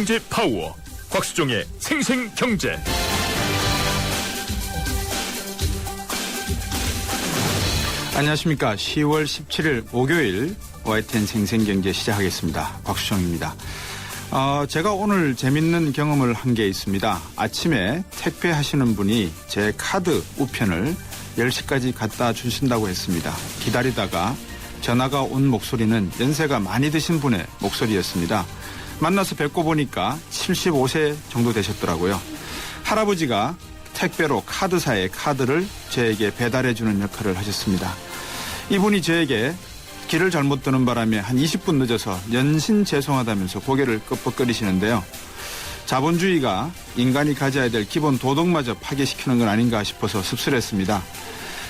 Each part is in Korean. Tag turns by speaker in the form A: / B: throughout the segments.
A: 경제 파워 곽수종의 생생경제.
B: 안녕하십니까. 10월 17일 목요일 YTN 생생경제 시작하겠습니다. 곽수종입니다. 제가 오늘 재밌는 경험을 한 게 있습니다. 아침에 택배하시는 분이 제 카드 우편을 10시까지 갖다 주신다고 했습니다. 기다리다가 전화가 온 목소리는 연세가 많이 드신 분의 목소리였습니다. 만나서 뵙고 보니까 75세 정도 되셨더라고요. 할아버지가 택배로 카드사의 카드를 저에게 배달해주는 역할을 하셨습니다. 이분이 저에게 길을 잘못 드는 바람에 한 20분 늦어서 연신 죄송하다면서 고개를 끄덕거리시는데요. 자본주의가 인간이 가져야 될 기본 도덕마저 파괴시키는 건 아닌가 싶어서 씁쓸했습니다.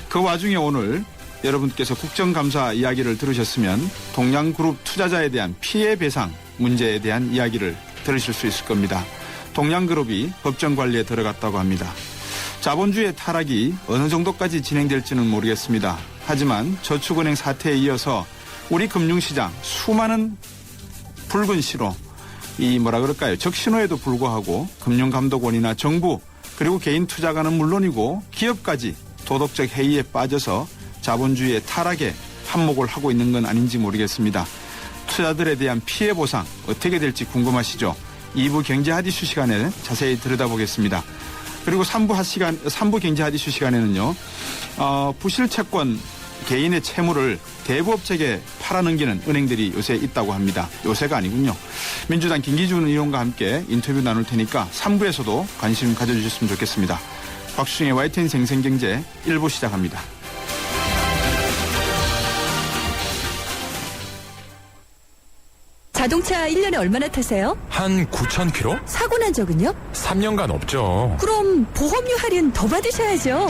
B: 그 와중에 오늘 여러분께서 국정감사 이야기를 들으셨으면 동양그룹 투자자에 대한 피해 배상 문제에 대한 이야기를 들으실 수 있을 겁니다. 동양그룹이 법정 관리에 들어갔다고 합니다. 자본주의의 타락이 어느 정도까지 진행될지는 모르겠습니다. 하지만 저축은행 사태에 이어서 우리 금융시장 수많은 붉은 신호, 적신호에도 불구하고 금융감독원이나 정부 그리고 개인 투자가는 물론이고 기업까지 도덕적 해이에 빠져서 자본주의의 타락에 한몫을 하고 있는 건 아닌지 모르겠습니다. 투자들에 대한 피해 보상 어떻게 될지 궁금하시죠? 2부 경제 핫이슈 시간에 자세히 들여다보겠습니다. 그리고 3부 경제 핫이슈 시간에는요, 부실 채권 개인의 채무를 대부업체에 팔아넘기는 은행들이 요새 있다고 합니다. 요새가 아니군요. 민주당 김기준 의원과 함께 인터뷰 나눌 테니까 3부에서도 관심 가져주셨으면 좋겠습니다. 곽수종의 YTN 생생경제 1부 시작합니다.
C: 자동차 1년에 얼마나 타세요?
D: 한 9,000km?
C: 사고 난 적은요?
D: 3년간 없죠.
C: 그럼 보험료 할인 더 받으셔야죠.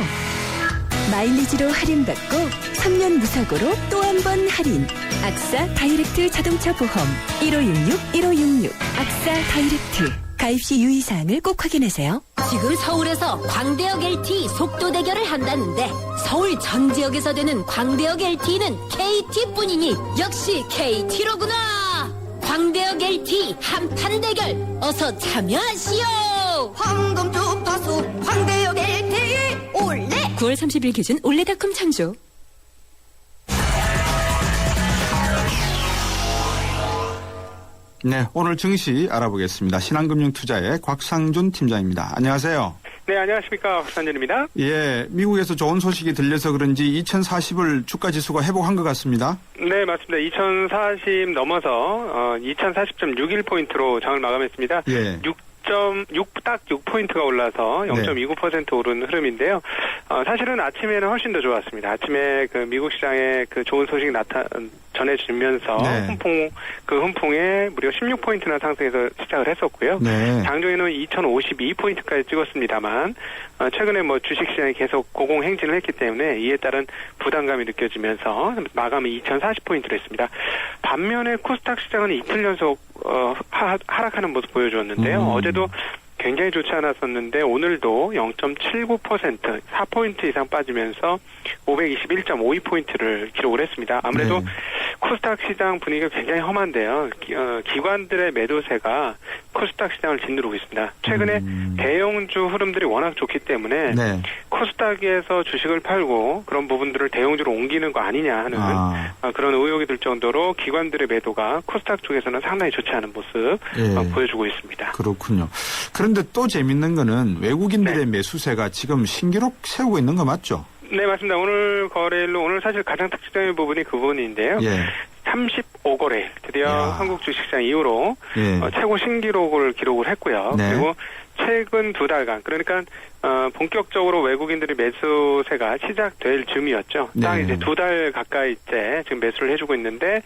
C: 마일리지로 할인받고 3년 무사고로 또 한 번 할인. 악사 다이렉트 자동차 보험 1566-1566 악사 다이렉트. 가입 시 유의사항을 꼭 확인하세요.
E: 지금 서울에서 광대역 LTE 속도 대결을 한다는데 서울 전 지역에서 되는 광대역 LTE는 KT뿐이니 역시 KT로구나. 광대역 LTE 한판 대결 어서 참여하시오.
F: 황금 주파수 광대역 LTE 올레.
C: 9월 30일 기준 올레닷컴 창조.
B: 네, 오늘 증시 알아보겠습니다. 신한금융투자의 곽상준 팀장입니다. 안녕하세요.
G: 네, 안녕하십니까. 곽상준입니다.
B: 예, 미국에서 좋은 소식이 들려서 그런지 2040을 주가지수가 회복한 것 같습니다.
G: 네, 맞습니다. 2040 넘어서 2040.61포인트로 장을 마감했습니다.
B: 예.
G: 딱 6포인트가 올라서 0.29% 오른 흐름인데요. 사실은 아침에는 훨씬 더 좋았습니다. 아침에 그 미국 시장에 그 좋은 소식이 전해지면서 훈풍에 무려 16포인트나 상승해서 시작을 했었고요.
B: 네.
G: 장중에는 2052포인트까지 찍었습니다만, 최근에 주식시장이 계속 고공행진을 했기 때문에 이에 따른 부담감이 느껴지면서 마감이 2040포인트로 했습니다. 반면에 코스닥 시장은 이틀 연속 하락하는 모습 보여주었는데요. 어제도 굉장히 좋지 않았었는데 오늘도 0.79% 4포인트 이상 빠지면서 521.52포인트를 기록을 했습니다. 아무래도 코스닥 시장 분위기가 굉장히 험한데요. 기관들의 매도세가 코스닥 시장을 짓누르고 있습니다. 최근에 대형주 흐름들이 워낙 좋기 때문에 코스닥에서 주식을 팔고 그런 부분들을 대형주로 옮기는 거 아니냐 하는 그런 의혹이 들 정도로 기관들의 매도가 코스닥 쪽에서는 상당히 좋지 않은 모습 보여주고 있습니다.
B: 그렇군요. 그런데 또 재밌는 거는 외국인들의 매수세가 지금 신기록 세우고 있는 거 맞죠?
G: 네, 맞습니다. 오늘 거래일로 오늘 사실 가장 특징적인 부분이 그 부분인데요. 35거래 드디어 한국 주식시장 이후로 최고 신기록을 기록을 했고요. 그리고 최근 2달간 그러니까 본격적으로 외국인들이 매수세가 시작될 즈음이었죠. 딱 이제 2달 가까이째 지금 매수를 해주고 있는데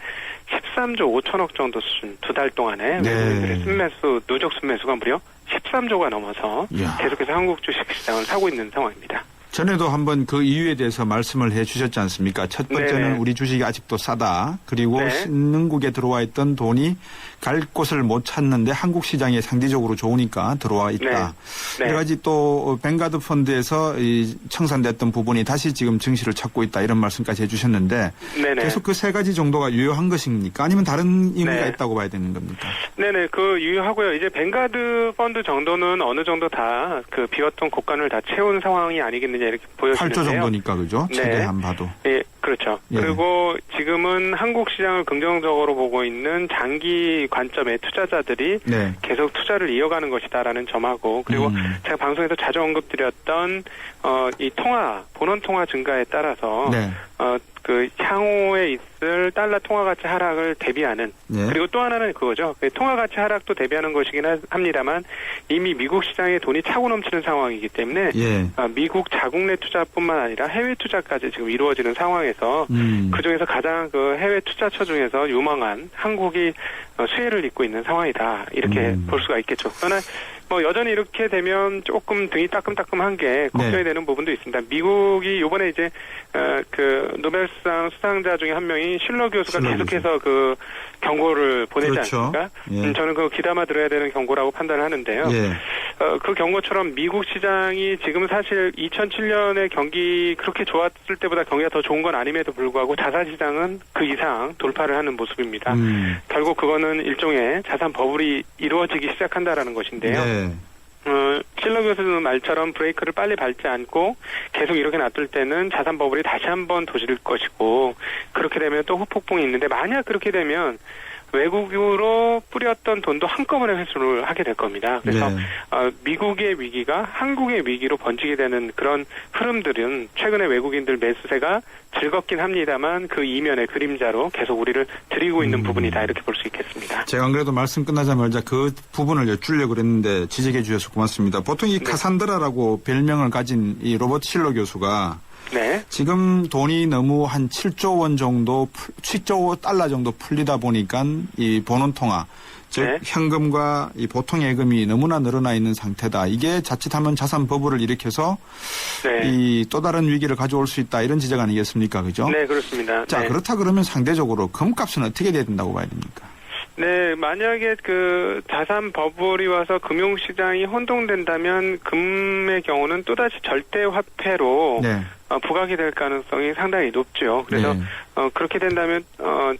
G: 13조 5천억 정도 수준 2달 동안에 외국인들의 누적 순매수가 무려 13조가 넘어서 계속해서 한국 주식시장을 사고 있는 상황입니다.
B: 전에도 한번 그 이유에 대해서 말씀을 해 주셨지 않습니까? 첫 번째는
G: 네네.
B: 우리 주식이 아직도 싸다. 그리고
G: 네.
B: 신흥국에 들어와 있던 돈이 갈 곳을 못 찾는데 한국 시장에 상대적으로 좋으니까 들어와 있다.
G: 네.
B: 여러 가지 또 뱅가드 펀드에서 이 청산됐던 부분이 다시 지금 증시를 찾고 있다. 이런 말씀까지 해 주셨는데
G: 네네.
B: 계속 그 세 가지 정도가 유효한 것입니까? 아니면 다른 의미가
G: 네.
B: 있다고 봐야 되는 겁니까?
G: 네네, 그 유효하고요. 이제 뱅가드 펀드 정도는 어느 정도 다 그 비었던 곡간을 다 채운 상황이 아니겠느냐 이렇게 보여지는데요.
B: 8조 정도니까 그죠?
G: 네.
B: 최대한 봐도.
G: 예, 그렇죠.
B: 예.
G: 그리고 지금은 한국 시장을 긍정적으로 보고 있는 장기 관점의 투자자들이
B: 네.
G: 계속 투자를 이어가는 것이다라는 점하고 그리고 제가 방송에서 자주 언급드렸던 이 본원 통화 증가에 따라서
B: 네.
G: 그 향후에 있을 달러 통화 가치 하락을 대비하는
B: 네.
G: 그리고 또 하나는 그거죠. 통화 가치 하락도 대비하는 것이긴 합니다만 이미 미국 시장에 돈이 차고 넘치는 상황이기 때문에
B: 예.
G: 미국 자국 내 투자뿐만 아니라 해외 투자까지 지금 이루어지는 상황에서 그중에서 가장 그 해외 투자처 중에서 유망한 한국이 수혜를 입고 있는 상황이다. 이렇게 볼 수가 있겠죠. 그러나 뭐 여전히 이렇게 되면 조금 등이 따끔따끔한 게 걱정이
B: 네. 되는
G: 부분도 있습니다. 미국이 이번에 이제 그 노벨상 수상자 중에 한 명인 실러 교수가 계속해서 그 경고를 보내지
B: 그렇죠.
G: 않습니까?
B: 예.
G: 저는 그 귀담아 들어야 되는 경고라고 판단을 하는데요.
B: 예.
G: 그 경고처럼 미국 시장이 지금 사실 2007년에 경기 그렇게 좋았을 때보다 경기가 더 좋은 건 아님에도 불구하고 자산 시장은 그 이상 돌파를 하는 모습입니다. 결국 그거는 일종의 자산 버블이 이루어지기 시작한다라는 것인데요.
B: 네.
G: 실러 교수 말처럼 브레이크를 빨리 밟지 않고 계속 이렇게 놔둘 때는 자산 버블이 다시 한번 도질 것이고 그렇게 되면 또 후폭풍이 있는데 만약 그렇게 되면 외국으로 뿌렸던 돈도 한꺼번에 회수를 하게 될 겁니다. 그래서
B: 네.
G: 미국의 위기가 한국의 위기로 번지게 되는 그런 흐름들은 최근에 외국인들 매수세가 즐겁긴 합니다만 그 이면의 그림자로 계속 우리를 들이고 있는 부분이다 이렇게 볼 수 있겠습니다.
B: 제가 안 그래도 말씀 끝나자마자 그 부분을 여쭈려고 그랬는데 지적해 주셔서 고맙습니다. 보통 이 카산드라라고 별명을 가진 이 로버트 실러 교수가
G: 네.
B: 지금 돈이 너무 한 7조 원 정도, 7조 달러 정도 풀리다 보니까 이 본원 통화, 즉
G: 네.
B: 현금과 이 보통 예금이 너무나 늘어나 있는 상태다. 이게 자칫하면 자산 버블을 일으켜서
G: 네.
B: 이 또 다른 위기를 가져올 수 있다. 이런 지적 아니겠습니까? 그죠?
G: 네, 그렇습니다.
B: 자,
G: 네.
B: 그렇다 그러면 상대적으로 금값은 어떻게 돼야 된다고 봐야 됩니까?
G: 네, 만약에 그 자산 버블이 와서 금융시장이 혼동된다면 금의 경우는 또다시 절대화폐로
B: 네.
G: 부각이 될 가능성이 상당히 높죠. 그래서
B: 네.
G: 그렇게 된다면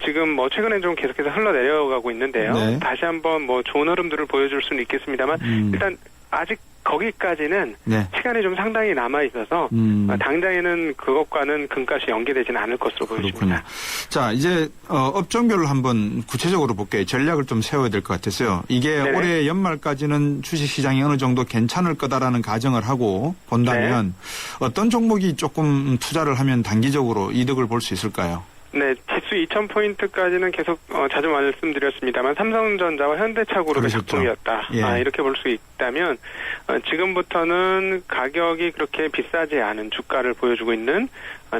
G: 지금 뭐 최근에 좀 계속해서 흘러내려가고 있는데요.
B: 네.
G: 다시 한번 뭐 좋은 흐름들을 보여줄 수는 있겠습니다만 일단 아직 거기까지는
B: 네.
G: 시간이 좀 상당히 남아 있어서 당장에는 그것과는 금값이 연계되지는 않을 것으로 보여집니다.
B: 그렇군요. 자, 이제 업종별로 한번 구체적으로 볼게요. 전략을 좀 세워야 될 것 같았어요. 이게
G: 네네.
B: 올해 연말까지는 주식시장이 어느 정도 괜찮을 거다라는 가정을 하고 본다면 어떤 종목이 조금 투자를 하면 단기적으로 이득을 볼 수 있을까요?
G: 네, 지수 2000포인트까지는 계속 자주 말씀드렸습니다만 삼성전자와 현대차그룹의
B: 그러셨죠.
G: 작품이었다.
B: 예.
G: 이렇게 볼 수 있다면 지금부터는 가격이 그렇게 비싸지 않은 주가를 보여주고 있는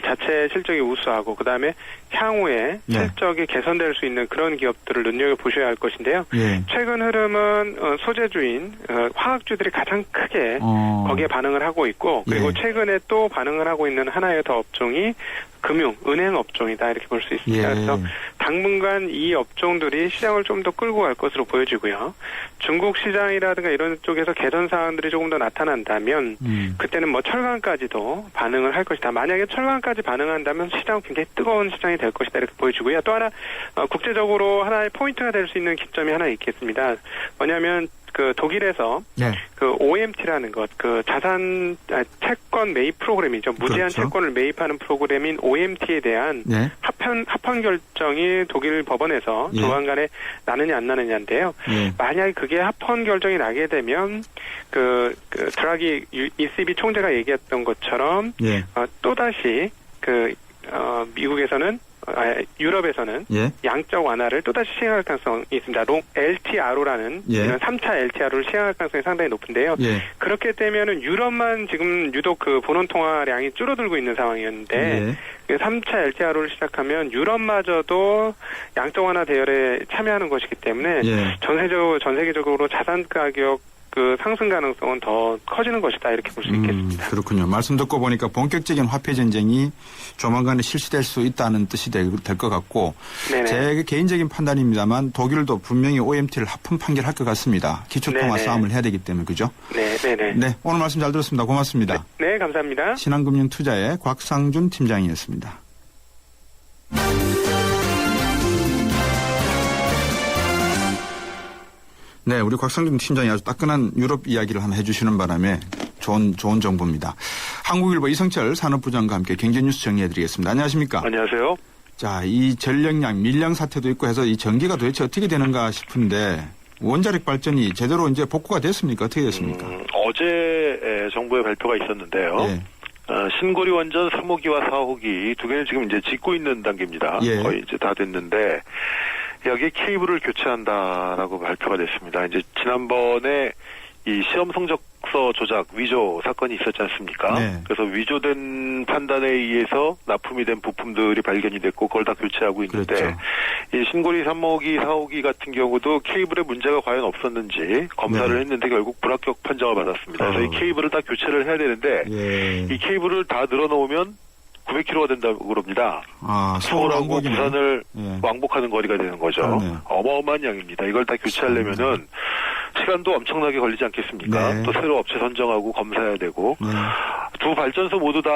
G: 자체 실적이 우수하고 그다음에 향후에
B: 네.
G: 실적이 개선될 수 있는 그런 기업들을 눈여겨보셔야 할 것인데요.
B: 예.
G: 최근 흐름은 소재주인 화학주들이 가장 크게 거기에 반응을 하고 있고 그리고
B: 예.
G: 최근에 또 반응을 하고 있는 하나의 더 업종이 금융, 은행 업종이다 이렇게 볼 수 있습니다.
B: 예.
G: 그래서 당분간 이 업종들이 시장을 좀 더 끌고 갈 것으로 보여지고요. 중국 시장이라든가 이런 쪽에서 개선 사항들이 조금 더 나타난다면 그때는 뭐 철강까지도 반응을 할 것이다. 만약에 철강까지 반응한다면 시장은 굉장히 뜨거운 시장이 될 것이다 이렇게 보여지고요. 또 하나 국제적으로 하나의 포인트가 될 수 있는 기점이 하나 있겠습니다. 뭐냐면 그 독일에서
B: 네.
G: 그 OMT라는 것, 그 자산 채권 매입 프로그램이죠. 무제한
B: 그렇죠.
G: 채권을 매입하는 프로그램인 OMT에 대한
B: 네.
G: 합헌 결정이 독일 법원에서
B: 예.
G: 조만간에 나느냐 안 나느냐인데요.
B: 예.
G: 만약에 그게 합헌 결정이 나게 되면 그 드라기 ECB 총재가 얘기했던 것처럼
B: 예.
G: 또다시 미국에서는 유럽에서는
B: 예.
G: 양적 완화를 또다시 시행할 가능성이 있습니다. LTRO라는
B: 예.
G: 3차 LTRO를 시행할 가능성이 상당히 높은데요.
B: 예.
G: 그렇게 되면은 유럽만 지금 유독 그 본원 통화량이 줄어들고 있는 상황이었는데
B: 예.
G: 3차 LTRO를 시작하면 유럽마저도 양적 완화 대열에 참여하는 것이기 때문에
B: 예.
G: 전 세계적으로 자산 가격 그 상승 가능성은 더 커지는 것이다 이렇게 볼 수 있겠습니다.
B: 그렇군요. 말씀 듣고 보니까 본격적인 화폐 전쟁이 조만간에 실시될 수 있다는 뜻이 될 것 같고 네네. 제 개인적인 판단입니다만 독일도 분명히 OMT를 합품 판결할 것 같습니다. 기초통화 네네. 싸움을 해야 되기 때문에 그죠?
G: 네네네.
B: 네, 오늘 말씀 잘 들었습니다. 고맙습니다.
G: 네, 감사합니다.
B: 신한금융투자의 곽상준 팀장이었습니다. 네, 우리 곽상준 팀장이 아주 따끈한 유럽 이야기를 한번 해주시는 바람에 좋은 정보입니다. 한국일보 이성철 산업부장과 함께 경제뉴스 정리해드리겠습니다. 안녕하십니까?
H: 안녕하세요.
B: 자, 이 전력량, 밀량 사태도 있고 해서 이 전기가 도대체 어떻게 되는가 싶은데 원자력 발전이 제대로 이제 복구가 됐습니까? 어떻게 됐습니까?
H: 어제 정부의 발표가 있었는데요. 네. 신고리 원전 3호기와 4호기 두 개는 지금 이제 짓고 있는 단계입니다. 예. 거의 이제 다 됐는데 여기에 케이블을 교체한다라고 발표가 됐습니다. 이제 지난번에 이 시험 성적서 조작 위조 사건이 있었지 않습니까? 네. 그래서 위조된 판단에 의해서 납품이 된 부품들이 발견이 됐고 그걸 다 교체하고 있는데 그렇죠. 이 신고리 3호기, 4호기 같은 경우도 케이블에 문제가 과연 없었는지 검사를 네. 했는데 결국 불합격 판정을 받았습니다. 그래서 이 케이블을 다 교체를 해야 되는데 예. 이 케이블을 다 늘어놓으면 900km가 된다고 그럽니다. 서울하고 부산을 예. 왕복하는 거리가 되는 거죠. 네. 어마어마한 양입니다. 이걸 다 교체하려면은 시간도 엄청나게 걸리지 않겠습니까? 네. 또 새로 업체 선정하고 검사해야 되고 네. 두 발전소 모두 다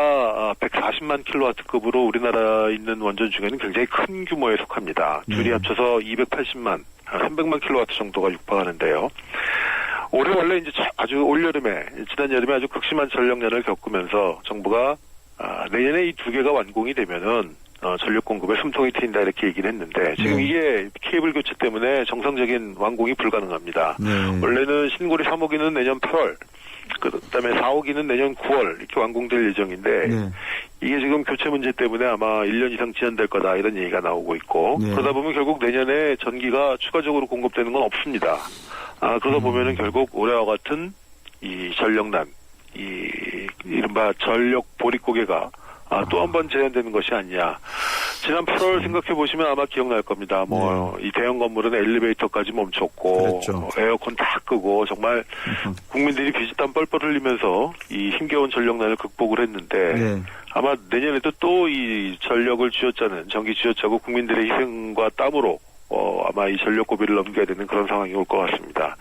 H: 140만 킬로와트급으로 우리나라에 있는 원전 중에는 굉장히 큰 규모에 속합니다. 둘이 네. 합쳐서 280만, 300만 킬로와트 정도가 육박하는데요. 올해 원래 이제 아주 올여름에 지난 여름에 아주 극심한 전력난을 겪으면서 정부가 내년에 이 두 개가 완공이 되면은 전력 공급에 숨통이 트인다 이렇게 얘기를 했는데 지금 이게 케이블 교체 때문에 정상적인 완공이 불가능합니다. 원래는 신고리 3호기는 내년 8월, 그다음에 4호기는 내년 9월 이렇게 완공될 예정인데 이게 지금 교체 문제 때문에 아마 1년 이상 지연될 거다 이런 얘기가 나오고 있고 그러다 보면 결국 내년에 전기가 추가적으로 공급되는 건 없습니다. 그러다 보면은 결국 올해와 같은 이 전력난, 이 이른바 전력 보릿고개가 또 한 번 재현되는 것이 아니냐. 지난 8월 생각해 보시면 아마 기억날 겁니다. 이 대형 건물은 엘리베이터까지 멈췄고 그렇죠. 에어컨 다 끄고 정말 국민들이 비지땀 뻘뻘 흘리면서 이 힘겨운 전력난을 극복을 했는데 아마 내년에도 또 이 전력을 쥐어짜는 전기 쥐어짜고 국민들의 희생과 땀으로 아마 이 전력 고비를 넘겨야 되는 그런 상황이 올 것 같습니다.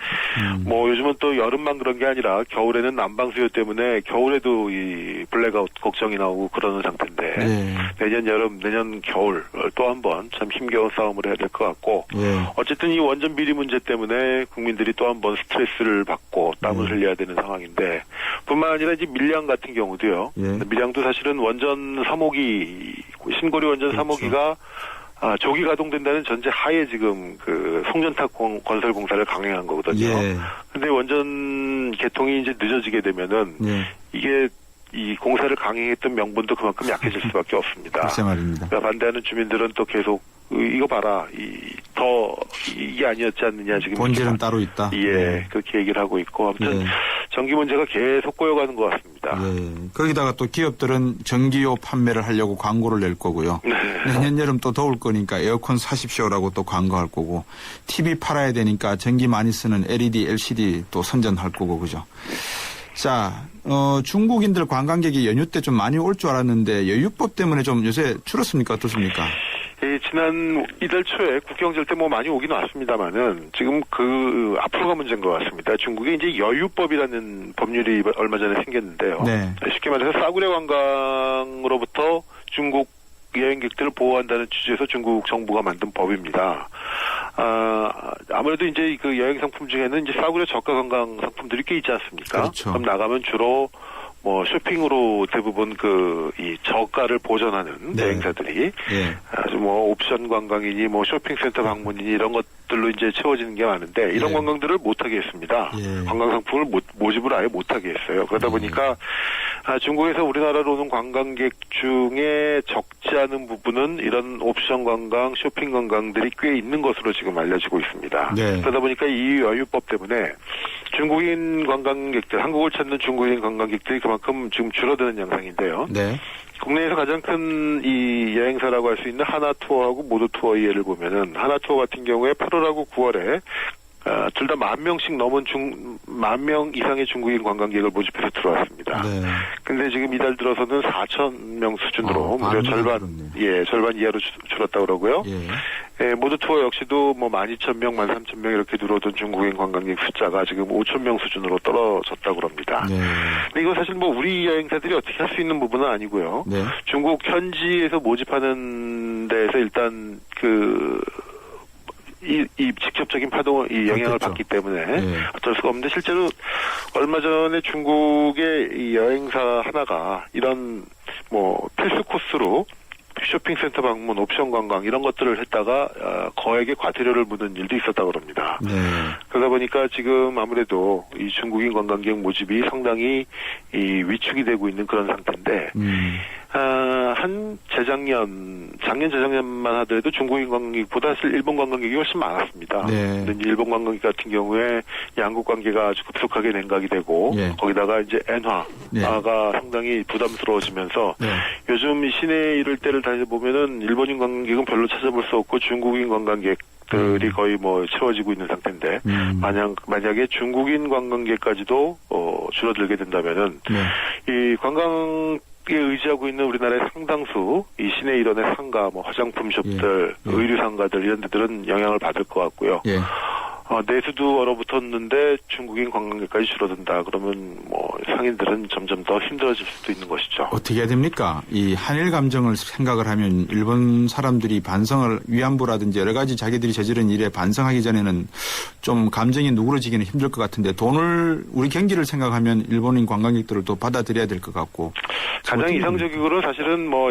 H: 요즘은 또 여름만 그런 게 아니라 겨울에는 난방 수요 때문에 겨울에도 이 블랙아웃 걱정이 나오고 그러는 상태인데 내년 여름, 내년 겨울 또 한 번 참 힘겨운 싸움을 해야 될 것 같고 어쨌든 이 원전 비리 문제 때문에 국민들이 또 한 번 스트레스를 받고 땀을 흘려야 되는 상황인데 뿐만 아니라 이제 밀양 같은 경우도요. 밀양도 사실은 원전 3호기, 신고리 원전 그렇죠. 3호기가 조기 가동된다는 전제 하에 지금 그 송전탑 건설 공사를 강행한 거거든요. 근데 원전 개통이 이제 늦어지게 되면은 이게 이 공사를 강행했던 명분도 그만큼 약해질 수밖에 없습니다.
B: 글쎄 말입니다.
H: 그러니까 반대하는 주민들은 또 계속 이거 봐라, 이게 아니었지 않느냐 지금
B: 본질은 따로 있다.
H: 그렇게 얘기를 하고 있고 아무튼 전기 문제가 계속 꼬여가는 것 같습니다.
B: 거기다가 또 기업들은 전기요 판매를 하려고 광고를 낼 거고요. 내년 여름 또 더울 거니까 에어컨 사십시오라고 또 광고할 거고 TV 팔아야 되니까 전기 많이 쓰는 LED, LCD 또 선전할 거고 그죠. 자, 중국인들 관광객이 연휴 때 좀 많이 올 줄 알았는데 여유법 때문에 좀 요새 줄었습니까? 어떻습니까?
H: 지난 이달 초에 국경절 때 많이 오긴 왔습니다만은 지금 앞으로가 문제인 것 같습니다. 중국에 이제 여유법이라는 법률이 얼마 전에 생겼는데요. 쉽게 말해서 싸구려 관광으로부터 중국 여행객들을 보호한다는 취지에서 중국 정부가 만든 법입니다. 아무래도 이제 그 여행 상품 중에는 이제 싸구려 저가 관광 상품들이 꽤 있지 않습니까?
B: 그렇죠.
H: 그럼 나가면 주로 쇼핑으로 대부분 이 저가를 보전하는 여행사들이 아주 옵션 관광이니 쇼핑센터 방문이니 이런 것들로 이제 채워지는 게 많은데 이런 관광들을 못하게 했습니다. 관광 상품을 모집을 아예 못하게 했어요. 그러다 보니까 중국에서 우리나라로 오는 관광객 중에 적지 않은 부분은 이런 옵션 관광, 쇼핑 관광들이 꽤 있는 것으로 지금 알려지고 있습니다. 그러다 보니까 이 여유법 때문에 중국인 관광객들, 한국을 찾는 중국인 관광객들이 그만큼 지금 줄어드는 양상인데요. 국내에서 가장 큰 이 여행사라고 할 수 있는 하나투어하고 모두투어의 예를 보면은 하나투어 같은 경우에 8월하고 9월에 둘 다 10,000명씩 넘은 10,000명 이상의 중국인 관광객을 모집해서 들어왔습니다.
B: 네.
H: 근데 지금 이달 들어서는 4,000명 수준으로 무려 절반 이하로 줄었다고 그러고요. 예, 모두 투어 역시도 뭐 12,000명, 13,000명 이렇게 들어오던 중국인 관광객 숫자가 지금 5,000명 수준으로 떨어졌다고 그럽니다. 네. 근데 이거 사실 뭐 우리 여행사들이 어떻게 할 수 있는 부분은 아니고요. 네. 중국 현지에서 모집하는 데에서 일단 이 직접적인 파동, 이 영향을 받기 때문에 어쩔 수가 없는데 실제로 얼마 전에 중국의 이 여행사 하나가 이런 뭐 필수 코스로 쇼핑센터 방문, 옵션 관광 이런 것들을 했다가 거액의 과태료를 묻는 일도 있었다고 합니다. 네. 그러다 보니까 지금 아무래도 이 중국인 관광객 모집이 상당히 이 위축이 되고 있는 그런 상태인데 한 재작년만 하더라도 중국인 관광객보다 사실 일본 관광객이 훨씬 많았습니다. 네. 근데 일본 관광객 같은 경우에 양국 관계가 아주 급속하게 냉각이 되고 거기다가 이제 엔화가 상당히 부담스러워지면서 요즘 이 시내 이럴 때를 다녀보면은 일본인 관광객은 별로 찾아볼 수 없고 중국인 관광객들이 거의 뭐 채워지고 있는 상태인데 만약에 중국인 관광객까지도 줄어들게 된다면은 이 관광 에 의지하고 있는 우리나라의 상당수 이 시내 일원의 상가, 뭐 화장품 숍들, 의류 상가들 이런 데들은 영향을 받을 것 같고요. 내수도 얼어붙었는데 중국인 관광객까지 줄어든다. 그러면 뭐 상인들은 점점 더 힘들어질 수도 있는 것이죠.
B: 어떻게 해야 됩니까? 이 한일 감정을 생각을 하면 일본 사람들이 반성을 위안부라든지 여러 가지 자기들이 저지른 일에 반성하기 전에는 좀 감정이 누그러지기는 힘들 것 같은데 우리 경기를 생각하면 일본인 관광객들을 또 받아들여야 될 것 같고.
H: 가장 이상적으로 사실은 뭐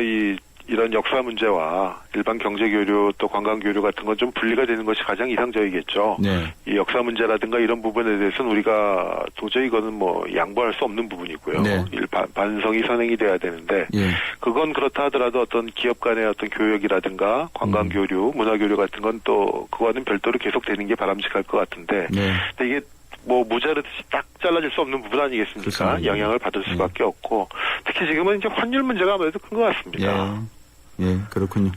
H: 이런 역사 문제와 일반 경제 교류 또 관광 교류 같은 건 좀 분리가 되는 것이 가장 이상적이겠죠. 네. 이 역사 문제라든가 이런 부분에 대해서는 우리가 도저히 이거는 뭐 양보할 수 없는 부분이고요. 네. 반성이 선행이 돼야 되는데 그건 그렇다 하더라도 어떤 기업 간의 어떤 교역이라든가 관광 교류, 문화 교류 같은 건 또 그거와는 별도로 계속되는 게 바람직할 것 같은데 근데 이게 뭐 무자르듯이 딱 잘라질 수 없는 부분 아니겠습니까? 그렇습니다. 영향을 받을 수밖에 없고 특히 지금은 이제 환율 문제가 아무래도 큰 것 같습니다.
B: 예, 그렇군요.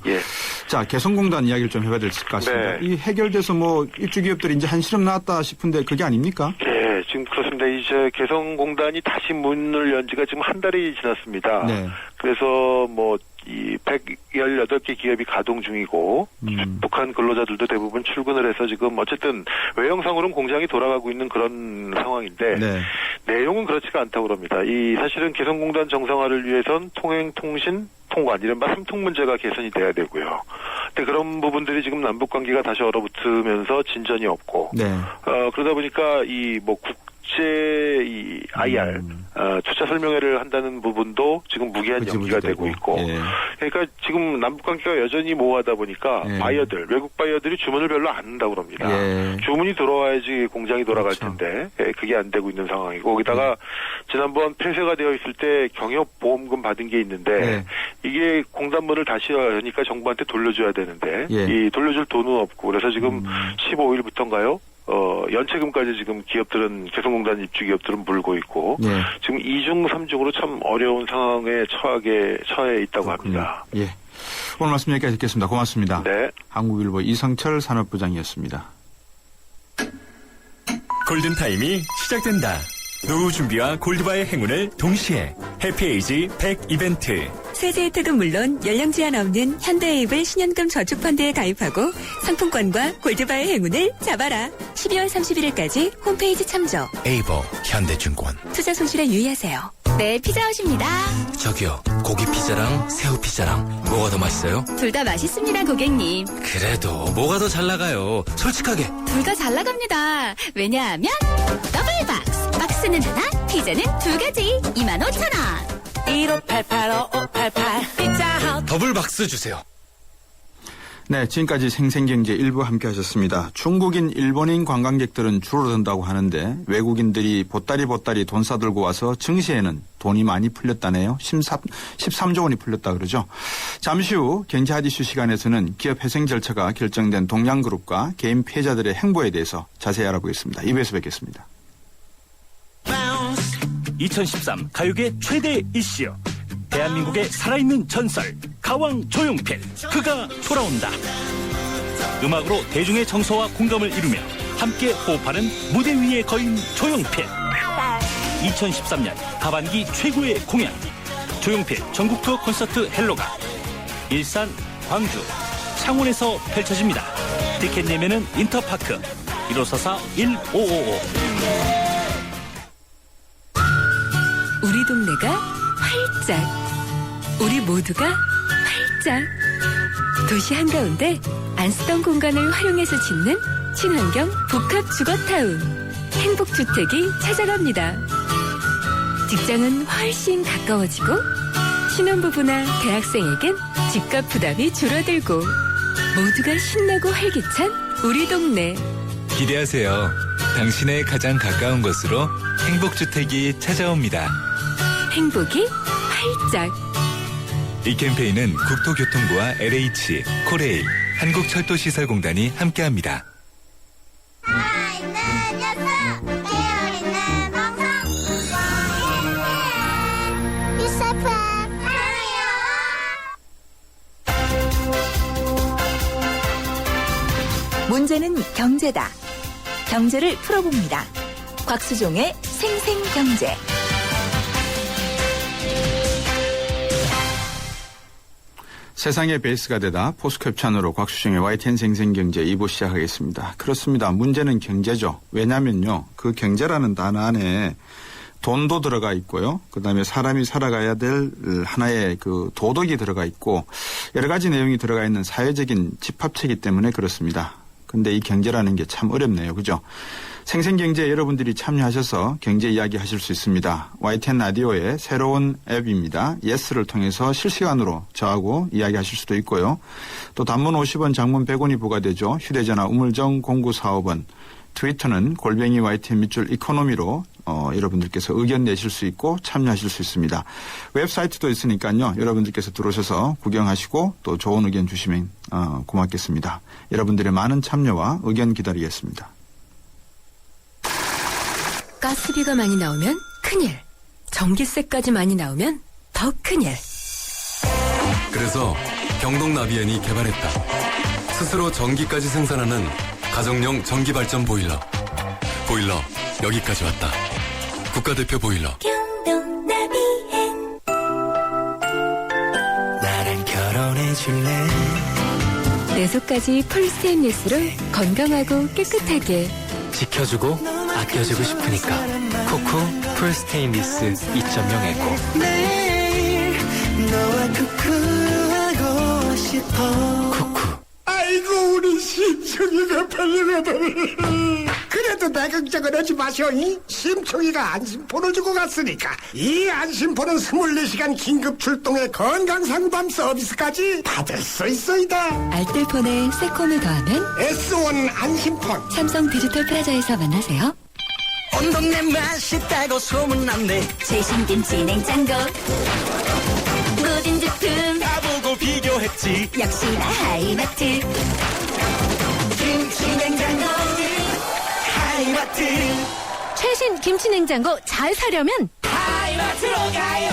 B: 자, 개성공단 이야기를 좀 해봐야 될 것 같습니다. 이 해결돼서 뭐 입주기업들이 이제 한시름 나왔다 싶은데 그게 아닙니까?
H: 네, 지금 그렇습니다. 이제 개성공단이 다시 문을 연 지가 지금 한 달이 지났습니다. 네. 그래서 뭐 이 118개 기업이 가동 중이고 북한 근로자들도 대부분 출근을 해서 지금 어쨌든 외형상으로는 공장이 돌아가고 있는 그런 상황인데 내용은 그렇지가 않다고 합니다. 이 사실은 개성공단 정상화를 위해선 통행, 통신, 통관 이른바 삼통 문제가 개선이 돼야 되고요. 근데 그런 부분들이 지금 남북 관계가 다시 얼어붙으면서 진전이 없고 그러다 보니까 이 뭐 국제 이 IR 투자 설명회를 한다는 부분도 지금 무기한 연기가 되고 있고 그러니까 지금 남북 관계가 여전히 모호하다 보니까 외국 바이어들이 주문을 별로 안 한다고 합니다. 주문이 들어와야지 공장이 돌아갈 텐데 그게 안 되고 있는 상황이고 거기다가 지난번 폐쇄가 되어 있을 때 경협보험금 받은 게 있는데 이게 공단문을 다시 여니까 정부한테 돌려줘야 되는데 이 돌려줄 돈은 없고 그래서 지금 15일부터인가요? 연체금까지 지금 기업들은 개성공단 입주 기업들은 물고 있고 지금 2중 3중으로 참 어려운 상황에 처해 있다고 합니다.
B: 오늘 말씀 여기까지 듣겠습니다. 고맙습니다.
H: 네.
B: 한국일보 이성철 산업부장이었습니다.
A: 골든타임이 시작된다. 노후 준비와 골드바의 행운을 동시에 해피에이지 100 이벤트.
C: 세제 혜택은 물론 연령 제한 없는 현대에이블 신연금 저축펀드에 가입하고 상품권과 골드바의 행운을 잡아라. 12월 31일까지 홈페이지 참조.
I: 에이버 현대증권.
C: 투자 손실에 유의하세요.
E: 네, 피자헛입니다.
I: 저기요, 고기 피자랑 새우 피자랑 뭐가 더 맛있어요?
E: 둘 다 맛있습니다, 고객님.
I: 그래도 뭐가 더 잘 나가요? 솔직하게.
E: 둘 다 잘 나갑니다. 왜냐하면 더블박스. 박스는 하나, 피자는 두 가지. 25,000원.
I: 1588-5588 피자헛. 더블박스 주세요.
B: 네, 지금까지 생생경제 일부 함께 하셨습니다. 중국인, 일본인 관광객들은 줄어든다고 하는데 외국인들이 보따리 돈 싸들고 와서 증시에는 돈이 많이 풀렸다네요. 13조 원이 풀렸다 그러죠. 잠시 후 경제 핫이슈 시간에서는 기업 회생 절차가 결정된 동양그룹과 개인 피해자들의 행보에 대해서 자세히 알아보겠습니다. 2부에서 뵙겠습니다.
J: 2013 가요계 최대 이슈. 대한민국의 살아있는 전설 가왕 조용필 그가 돌아온다. 음악으로 대중의 정서와 공감을 이루며 함께 호흡하는 무대 위의 거인 조용필. 2013년 하반기 최고의 공연 조용필 전국 투어 콘서트 헬로가 일산, 광주, 창원에서 펼쳐집니다. 티켓 예매는 인터파크 1544-1555.
C: 우리 동네가 활짝, 우리 모두가 활짝. 도시 한가운데 안 쓰던 공간을 활용해서 짓는 친환경 복합주거타운 행복주택이 찾아갑니다. 직장은 훨씬 가까워지고 신혼부부나 대학생에겐 집값 부담이 줄어들고 모두가 신나고 활기찬 우리 동네.
K: 기대하세요. 당신의 가장 가까운 곳으로 행복주택이 찾아옵니다.
C: 행복이 활짝.
K: 이 캠페인은 국토교통부와 LH, 코레일, 한국철도시설공단이 함께합니다.
C: 문제는 경제다. 경제를 풀어봅니다. 곽수종의 생생경제.
B: 세상의 베이스가 되다 포스코 협찬으로 곽수종의 YTN 생생경제 2부 시작하겠습니다. 그렇습니다. 문제는 경제죠. 왜냐면요. 그 경제라는 단어 안에 돈도 들어가 있고요. 그다음에 사람이 살아가야 될 하나의 그 도덕이 들어가 있고 여러 가지 내용이 들어가 있는 사회적인 집합체이기 때문에 그렇습니다. 근데 이 경제라는 게 참 어렵네요. 그죠? 생생경제에 여러분들이 참여하셔서 경제 이야기 하실 수 있습니다. YTN 라디오의 새로운 앱입니다. 예스를 통해서 실시간으로 저하고 이야기하실 수도 있고요. 또 단문 50원, 장문 100원이 부과되죠. 휴대전화 우물정 0945번, 트위터는 골뱅이 YTN 밑줄 이코노미로 여러분들께서 의견 내실 수 있고 참여하실 수 있습니다. 웹사이트도 있으니까요. 여러분들께서 들어오셔서 구경하시고 또 좋은 의견 주시면 고맙겠습니다. 여러분들의 많은 참여와 의견 기다리겠습니다.
C: 가스비가 많이 나오면 큰일. 전기세까지 많이 나오면 더 큰일.
I: 그래서 경동나비엔이 개발했다. 스스로 전기까지 생산하는 가정용 전기발전 보일러. 보일러 여기까지 왔다. 국가대표 보일러.
C: 경동나비엔.
I: 나랑 결혼해줄래?
C: 내 속까지 폴스테인리스로 건강하고 깨끗하게
I: 지켜주고 아껴주고 싶으니까 코코 풀스테인리스 2.0 에코.
L: 매일 너와 쿠쿠하고 싶어.
I: 쿠쿠.
L: 아이고 우리 심청이가 팔려가다니. 그래도 내 걱정은 하지 마셔. 이 심청이가 안심폰을 주고 갔으니까 이 안심폰은 24시간 긴급 출동의 건강상담 서비스까지 받을 수 있어이다.
C: 알뜰폰에 새콤을 더하면
L: S1 안심폰.
C: 삼성 디지털 플라자에서 만나세요.
L: 온 동네 맛있다고 소문났네.
C: 최신 김치 냉장고 모든 제품
J: 다 보고 비교했지.
C: 역시나 하이마트.
L: 김치 냉장고 하이마트.
C: 최신 김치 냉장고 잘 사려면
L: 하이마트로 가요.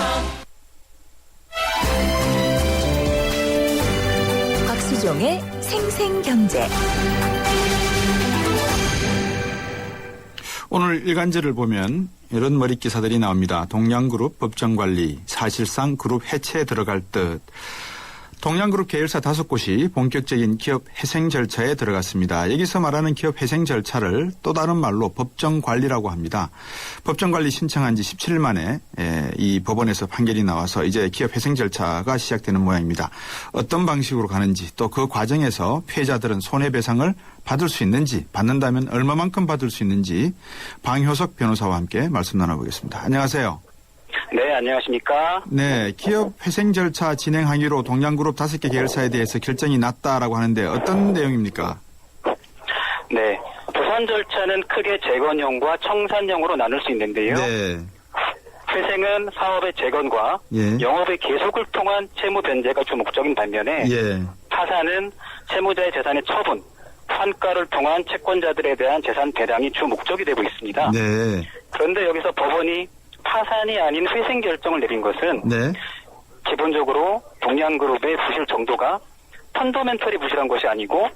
C: 곽수종의 생생경제.
B: 오늘 일간지를 보면 이런 머릿 기사들이 나옵니다. 동양그룹 법정관리, 사실상 그룹 해체에 들어갈 듯. 동양그룹 계열사 5곳이 본격적인 기업 회생 절차에 들어갔습니다. 여기서 말하는 기업 회생 절차를 또 다른 말로 법정관리라고 합니다. 법정관리 신청한 지 17일 만에 이 법원에서 판결이 나와서 이제 기업 회생 절차가 시작되는 모양입니다. 어떤 방식으로 가는지 또 그 과정에서 피해자들은 손해배상을 받을 수 있는지, 받는다면 얼마만큼 받을 수 있는지 방효석 변호사와 함께 말씀 나눠보겠습니다. 안녕하세요.
M: 네, 안녕하십니까.
B: 네, 기업 회생 절차 진행하기로 동양그룹 5개 계열사에 대해서 결정이 났다라고 하는데 어떤 내용입니까?
M: 네, 부산 절차는 크게 재건형과 청산형으로 나눌 수 있는데요.
B: 네.
M: 회생은 사업의 재건과
B: 예.
M: 영업의 계속을 통한 채무 변제가 주 목적인 반면에
B: 예.
M: 파산은 채무자의 재산의 처분, 환가를 통한 채권자들에 대한 재산 배당이 주 목적이 되고 있습니다.
B: 네.
M: 그런데 여기서 법원이 파산이 아닌 회생 결정을 내린 것은
B: 네.
M: 기본적으로 동양그룹의 부실 정도가 펀더멘털이 부실한 것이 아니고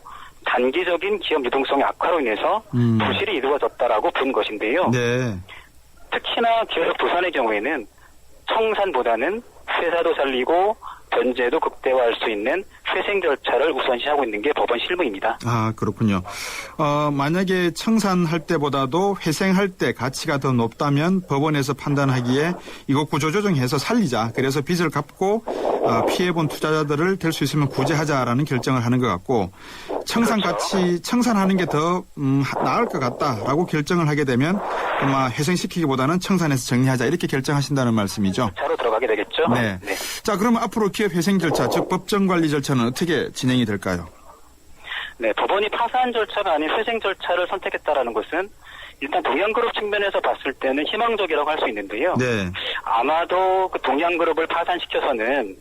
M: 단기적인 기업 유동성의 악화로 인해서 부실이 이루어졌다라고 본 것인데요.
B: 네.
M: 특히나 기업 부산의 경우에는 청산보다는 회사도 살리고 변제도 극대화할 수 있는 회생 절차를 우선시하고 있는 게 법원 실무입니다.
B: 아, 그렇군요. 만약에 청산할 때보다도 회생할 때 가치가 더 높다면 법원에서 판단하기에 이거 구조조정해서 살리자. 그래서 빚을 갚고 피해본 투자자들을 될 수 있으면 구제하자라는 결정을 하는 것 같고 청산 가치, 청산하는 게 더 나을 것 같다라고 결정을 하게 되면 아마 회생시키기보다는 청산해서 정리하자 이렇게 결정하신다는 말씀이죠.
M: 차로 들어가게 되겠죠.
B: 네. 자, 그러면 앞으로 기업 회생 절차, 즉 법정 관리 절차는 어떻게 진행이 될까요?
M: 네, 법원이 파산 절차가 아닌 회생 절차를 선택했다라는 것은 일단 동양그룹 측면에서 봤을 때는 희망적이라고 할 수 있는데요.
B: 네.
M: 아마도 그 동양그룹을 파산시켜서는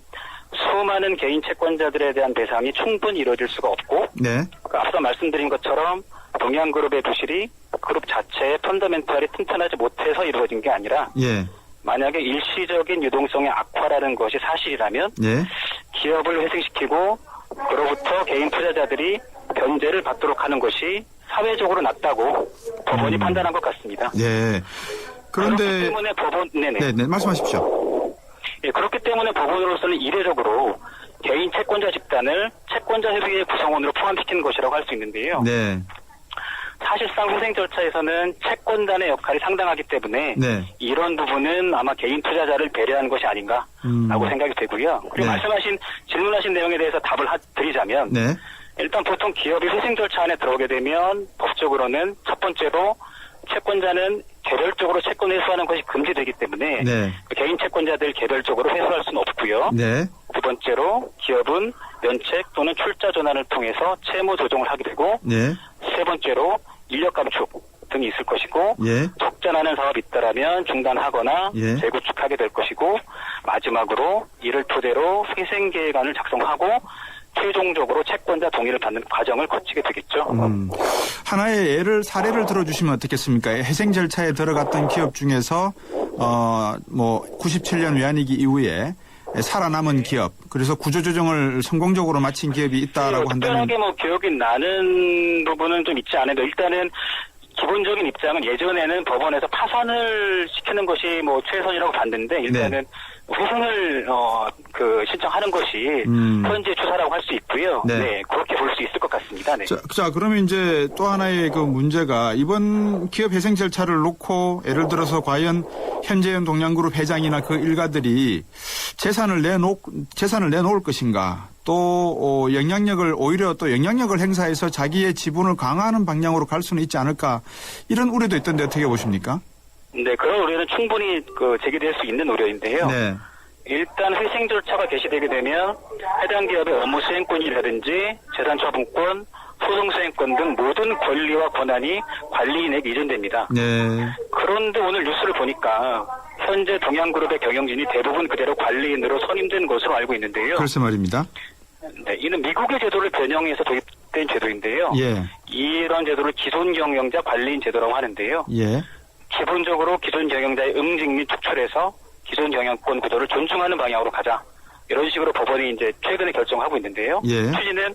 M: 수많은 개인 채권자들에 대한 배상이 충분히 이루어질 수가 없고,
B: 네.
M: 앞서 말씀드린 것처럼 동양그룹의 부실이 그룹 자체의 펀더멘털이 튼튼하지 못해서 이루어진 게 아니라,
B: 예.
M: 만약에 일시적인 유동성의 악화라는 것이 사실이라면,
B: 예.
M: 기업을 회생시키고 그로부터 개인 투자자들이 변제를 받도록 하는 것이 사회적으로 낫다고 법원이 판단한 것 같습니다.
B: 네. 그런데
M: 그렇기 때문에 법원,
B: 네네, 말씀하십시오.
M: 예, 그렇기 때문에 법원으로서는 이례적으로 개인 채권자 집단을 채권자 협의회 구성원으로 포함시키는 것이라고 할 수 있는데요.
B: 네.
M: 사실상 회생 절차에서는 채권단의 역할이 상당하기 때문에
B: 네.
M: 이런 부분은 아마 개인 투자자를 배려하는 것이 아닌가라고 생각이 되고요. 그리고
B: 네.
M: 질문하신 내용에 대해서 답을 드리자면
B: 네.
M: 일단 보통 기업이 회생 절차 안에 들어오게 되면 법적으로는 첫 번째로 채권자는 개별적으로 채권 회수하는 것이 금지되기 때문에
B: 네.
M: 개인 채권자들 개별적으로 회수할 수는 없고요.
B: 네.
M: 두 번째로 기업은 면책 또는 출자 전환을 통해서 채무 조정을 하게 되고
B: 네.
M: 세 번째로 인력 감축 등이 있을 것이고
B: 예.
M: 적자나는 사업이 있다라면 중단하거나
B: 예.
M: 재구축하게 될 것이고 마지막으로 이를 토대로 회생 계획안을 작성하고 최종적으로 채권자 동의를 받는 과정을 거치게 되겠죠.
B: 하나의 사례를 들어주시면 어떻겠습니까? 회생 절차에 들어갔던 기업 중에서 97년 외환위기 이후에 살아남은 기업, 그래서 구조조정을 성공적으로 마친 기업이 있다라고 한다면.
M: 특별하게 기억이 나는 부분은 좀 있지 않아도 일단은 기본적인 입장은 예전에는 법원에서 파산을 시키는 것이 최선이라고 봤는데 일단은 회생을 신청하는 것이 현재 추사라고 할 수 있고요. 네, 그렇게 볼 수 있을 것 같습니다. 네.
B: 자, 그러면 이제 또 하나의 그 문제가 이번 기업 회생 절차를 놓고 예를 들어서 과연 현재현 동양그룹 회장이나 그 일가들이 재산을 내놓을 것인가? 또 오히려 영향력을 행사해서 자기의 지분을 강화하는 방향으로 갈 수는 있지 않을까? 이런 우려도 있던데 어떻게 보십니까?
M: 네, 그런 우려는 충분히 제기될 수 있는 우려인데요.
B: 네.
M: 일단 회생 절차가 개시되게 되면 해당 기업의 업무 수행권이라든지 재산 처분권, 소송 수행권 등 모든 권리와 권한이 관리인에게 이전됩니다.
B: 네.
M: 그런데 오늘 뉴스를 보니까 현재 동양그룹의 경영진이 대부분 그대로 관리인으로 선임된 것으로 알고 있는데요.
B: 글쎄 말입니다.
M: 네, 이는 미국의 제도를 변형해서 도입된 제도인데요.
B: 예.
M: 이런 제도를 기존 경영자 관리인 제도라고 하는데요.
B: 예.
M: 기본적으로 기존 경영자의 응징 및 축출해서 기존 경영권 구도를 존중하는 방향으로 가자. 이런 식으로 법원이 이제 최근에 결정하고 있는데요.
B: 예.
M: 취지는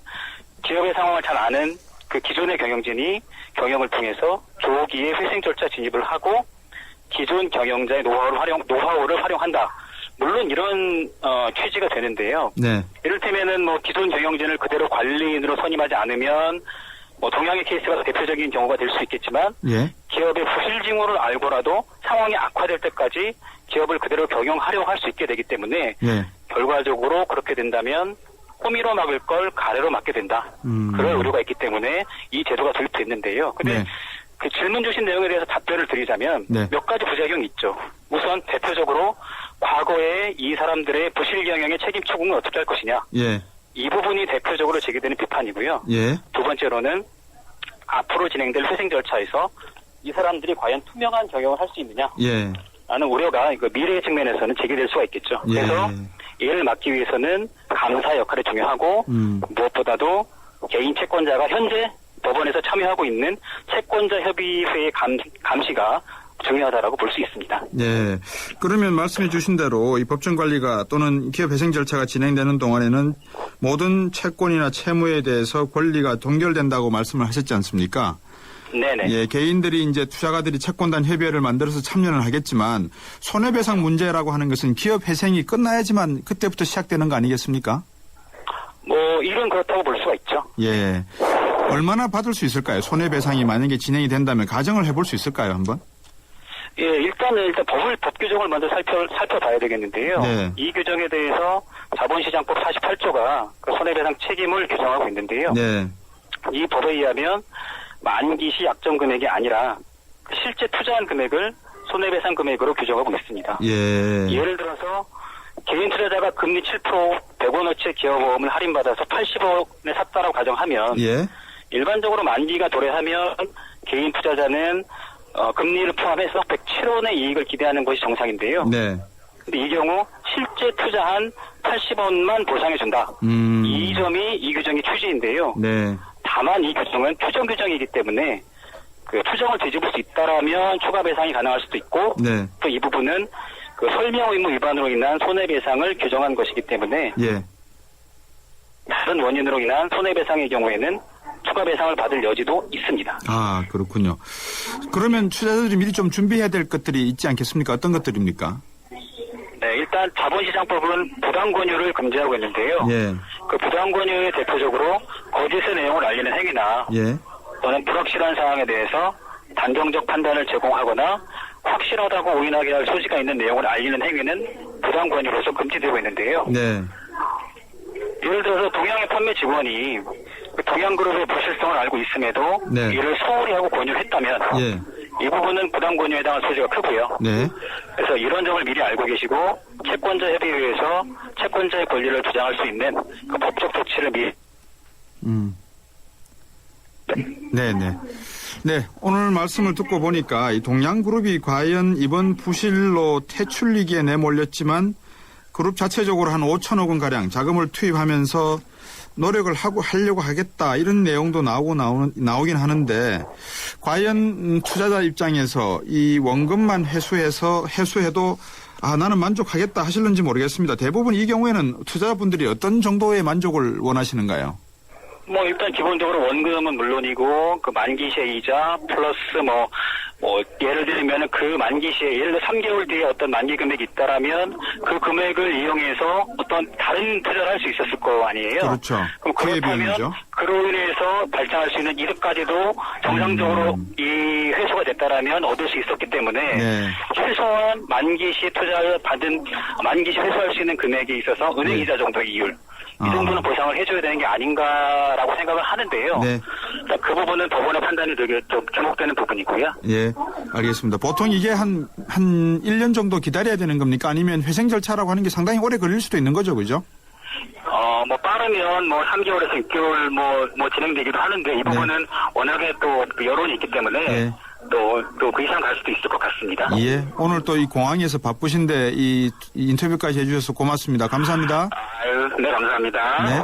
M: 기업의 상황을 잘 아는 그 기존의 경영진이 경영을 통해서 조기에 회생 절차 진입을 하고 기존 경영자의 노하우를 활용한다. 물론 이런 취지가 되는데요.
B: 네.
M: 이를테면은 기존 경영진을 그대로 관리인으로 선임하지 않으면 동양의 케이스가 대표적인 경우가 될 수 있겠지만
B: 예.
M: 기업의 부실 징후를 알고라도 상황이 악화될 때까지 기업을 그대로 경영하려고 할 수 있게 되기 때문에
B: 예.
M: 결과적으로 그렇게 된다면 호미로 막을 걸 가래로 막게 된다. 그런 우려가 있기 때문에 이 제도가 도입됐는데요. 근데
B: 네.
M: 그 질문 주신 내용에 대해서 답변을 드리자면 몇 가지 부작용이 있죠. 우선 대표적으로 과거에 이 사람들의 부실 경영의 책임 추궁을 어떻게 할 것이냐.
B: 예.
M: 이 부분이 대표적으로 제기되는 비판이고요.
B: 예.
M: 두 번째로는 앞으로 진행될 회생 절차에서 이 사람들이 과연 투명한 경영을 할 수 있느냐.
B: 예.
M: 라는 우려가 미래의 측면에서는 제기될 수가 있겠죠.
B: 예.
M: 그래서 이를 막기 위해서는 감사 역할이 중요하고 무엇보다도 개인 채권자가 현재 법원에서 참여하고 있는 채권자 협의회의 감시가 중요하다라고 볼 수 있습니다.
B: 네. 그러면 말씀해 주신 대로 이 법정 관리가 또는 기업 회생 절차가 진행되는 동안에는 모든 채권이나 채무에 대해서 권리가 동결된다고 말씀을 하셨지 않습니까?
M: 네네.
B: 예, 개인들이 이제 투자가들이 채권단 협의회를 만들어서 참여는 하겠지만 손해배상 문제라고 하는 것은 기업 회생이 끝나야지만 그때부터 시작되는 거 아니겠습니까?
M: 뭐 일은 그렇다고 볼 수가 있죠.
B: 예. 얼마나 받을 수 있을까요? 손해배상이 만약에 진행이 된다면 가정을 해볼 수 있을까요, 한번?
M: 예, 일단 법 규정을 먼저 살펴봐야 되겠는데요. 네. 이 규정에 대해서 자본시장법 48조가 그 손해배상 책임을 규정하고 있는데요.
B: 네.
M: 이 법에 의하면 만기시 약정 금액이 아니라 실제 투자한 금액을 손해배상 금액으로 규정하고 있습니다.
B: 예.
M: 예를 들어서 개인 투자자가 금리 7% 100원어치 기업보험을 할인받아서 80원에 샀다라고 가정하면
B: 예.
M: 일반적으로 만기가 도래하면 개인 투자자는 금리를 포함해서 107원의 이익을 기대하는 것이 정상인데요.
B: 네.
M: 근데 이 경우 실제 투자한 80원만 보상해준다. 이 점이 이 규정의 취지인데요.
B: 네.
M: 다만 이 규정은 추정 규정이기 때문에 그 추정을 뒤집을 수 있다라면 추가 배상이 가능할 수도 있고
B: 네.
M: 또 이 부분은 그 설명 의무 위반으로 인한 손해배상을 규정한 것이기 때문에
B: 예.
M: 다른 원인으로 인한 손해배상의 경우에는 추가 배상을 받을 여지도 있습니다.
B: 아, 그렇군요. 그러면 투자자들이 미리 좀 준비해야 될 것들이 있지 않겠습니까? 어떤 것들입니까?
M: 네, 일단 자본시장법은 부당권유를 금지하고 있는데요.
B: 예.
M: 그 부당권유의 대표적으로 거짓의 내용을 알리는 행위나
B: 예.
M: 또는 불확실한 사항에 대해서 단정적 판단을 제공하거나 확실하다고 오인하게 할 소지가 있는 내용을 알리는 행위는 부당권유로서 금지되고 있는데요.
B: 네.
M: 예를 들어서 동양의 판매 직원이 그 동양그룹의 불실성을 알고 있음에도
B: 네.
M: 이를 소홀히 하고 권유를 했다면
B: 예.
M: 이 부분은 부당권유에 해당할 소지가 크고요.
B: 네.
M: 그래서 이런 점을 미리 알고 계시고 채권자 협의회에서 채권자의 권리를 주장할 수 있는 그 법적 조치를 미리
B: 네네. 네, 오늘 말씀을 듣고 보니까 이 동양그룹이 과연 이번 부실로 퇴출위기에 내몰렸지만 그룹 자체적으로 한 5천억 원가량 자금을 투입하면서 노력을 하려고 하겠다 이런 내용도 나오긴 하는데 과연 투자자 입장에서 이 원금만 회수해도 나는 만족하겠다 하실는지 모르겠습니다. 대부분 이 경우에는 투자자분들이 어떤 정도의 만족을 원하시는가요?
M: 뭐 일단 기본적으로 원금은 물론이고 그 만기시의 이자 플러스 뭐 예를 들면은 그 만기시에 예를 들어 3개월 뒤에 어떤 만기 금액이 있다라면 그 금액을 이용해서 어떤 다른 투자를 할 수 있었을 거 아니에요.
B: 그렇죠.
M: 그럼 그렇다면 그로 인해서 발생할 수 있는 이득까지도 정상적으로 이 회수가 됐다라면 얻을 수 있었기 때문에
B: 네.
M: 최소한 만기시 투자를 받은 만기시 회수할 수 있는 금액에 있어서 은행 이자 정도의 이율 이 정도는 보상을 해줘야 되는 게 아닌가라고 생각을 하는데요.
B: 네.
M: 그 부분은 법원의 판단이 되게 좀 주목되는 부분이고요.
B: 예, 알겠습니다. 보통 이게 한 1년 정도 기다려야 되는 겁니까? 아니면 회생 절차라고 하는 게 상당히 오래 걸릴 수도 있는 거죠, 그죠?
M: 뭐 빠르면 3개월에서 6개월 진행되기도 하는데 이 부분은 워낙에 또 여론이 있기 때문에 또 그 이상 갈 수도 있을 것 같습니다.
B: 예, 오늘 또 이 공항에서 바쁘신데 이 인터뷰까지 해주셔서 고맙습니다. 감사합니다.
M: 네, 감사합니다.
B: 네.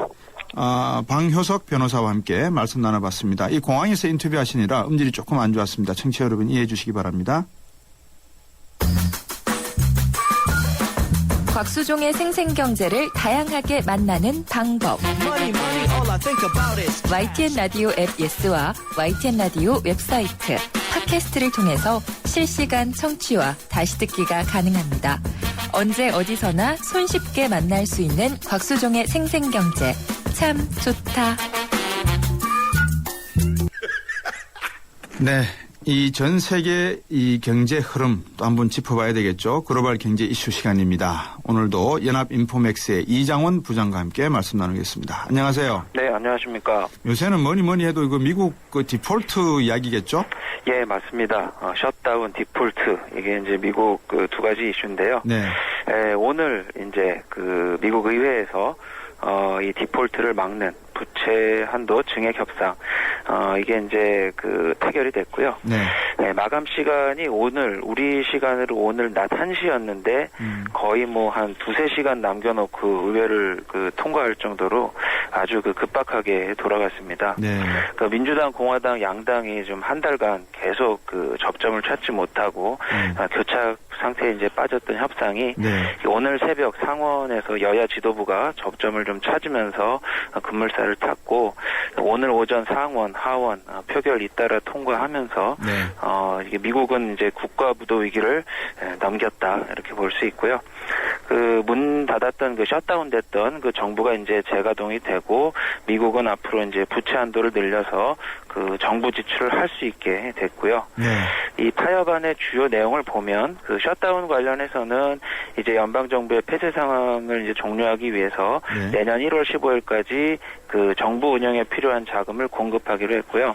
B: 방효석 변호사와 함께 말씀 나눠봤습니다. 이 공항에서 인터뷰하시느라 음질이 조금 안 좋았습니다. 청취자 여러분 이해해 주시기 바랍니다.
C: 곽수종의 생생경제를 다양하게 만나는 방법. YTN 라디오 앱 예스와 YTN 라디오 웹사이트, 팟캐스트를 통해서 실시간 청취와 다시 듣기가 가능합니다. 언제 어디서나 손쉽게 만날 수 있는 곽수종의 생생경제. 참 좋다.
B: 네. 이 전 세계 이 경제 흐름 또 한번 짚어봐야 되겠죠. 글로벌 경제 이슈 시간입니다. 오늘도 연합인포맥스의 이장원 부장과 함께 말씀 나누겠습니다. 안녕하세요.
N: 네, 안녕하십니까.
B: 요새는 뭐니 해도 이거 미국 그 디폴트 이야기겠죠?
N: 예, 맞습니다. 셧다운, 디폴트 이게 이제 미국 그 두 가지 이슈인데요.
B: 네.
N: 오늘 이제 그 미국 의회에서 이 디폴트를 막는 부채 한도 증액 협상 이게 이제 그 타결이 됐고요.
B: 네.
N: 네, 마감 시간이 오늘 우리 시간으로 오늘 낮 1시였는데 거의 뭐 한 2-3시간 남겨놓고 의회를 그 통과할 정도로 아주 그 급박하게 돌아갔습니다.
B: 네.
N: 그 민주당, 공화당 양당이 좀 한 달간 계속 그 접점을 찾지 못하고 교착 상태에 이제 빠졌던 협상이 오늘 새벽 상원에서 여야 지도부가 접점을 좀 찾으면서 급물살을 탔고 오늘 오전 상원, 하원 표결 잇따라 통과하면서 이게 미국은 이제 국가부도 위기를 넘겼다 이렇게 볼 수 있고요. 그 문 닫았던 그 셧다운됐던 그 정부가 이제 재가동이 되고 미국은 앞으로 이제 부채 한도를 늘려서 그 정부 지출을 할 수 있게 됐고요. 이 타협안의 주요 내용을 보면 그 셧다운 관련해서는 이제 연방 정부의 폐쇄 상황을 이제 종료하기 위해서 내년 1월 15일까지 그 정부 운영에 필요한 자금을 공급하기로 했고요.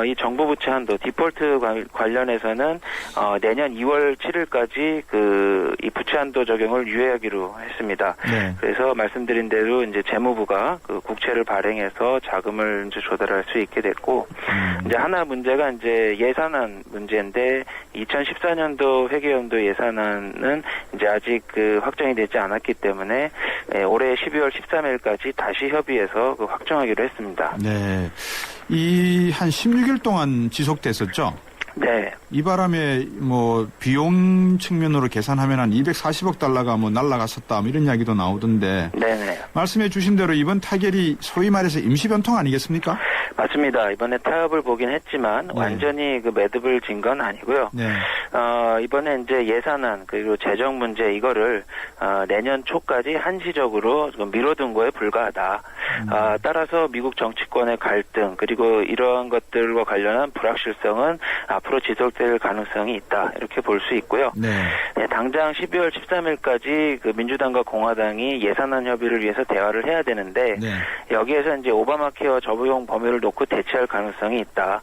N: 이 정부 부채 한도 디폴트 관련해서는 내년 2월 7일까지 그 이 부채 한도 적용을 유예하기로 했습니다. 그래서 말씀드린 대로 이제 재무부가 그 국채를 발행해서 자금을 이제 조달할 수 있게 됐고 이제 하나 문제가 이제 예산안 문제인데 2014년도 회계연도 예산안은 이제 아직 그 확정이 되지 않았기 때문에 올해 12월 13일까지 다시 협의해서 그 확정하기로 했습니다.
B: 네. 이 한 16일 동안 지속됐었죠?
N: 네.
B: 이 바람에 뭐 비용 측면으로 계산하면 한 240억 달러가 뭐 날라갔었다 뭐 이런 이야기도 나오던데.
N: 네네.
B: 말씀해 주신 대로 이번 타결이 소위 말해서 임시 변통 아니겠습니까?
N: 맞습니다. 이번에 타협을 보긴 했지만 완전히 그 매듭을 진 건 아니고요. 이번에 이제 예산안 그리고 재정 문제 이거를 내년 초까지 한시적으로 미뤄둔 거에 불과하다. 따라서 미국 정치권의 갈등 그리고 이러한 것들과 관련한 불확실성은 앞으로 지속될 가능성이 있다. 이렇게 볼 수 있고요. 당장 12월 13일까지 그 민주당과 공화당이 예산안 협의를 위해서 대화를 해야 되는데 여기에서 이제 오바마 케어 적용 범위를 놓고 대치할 가능성이 있다.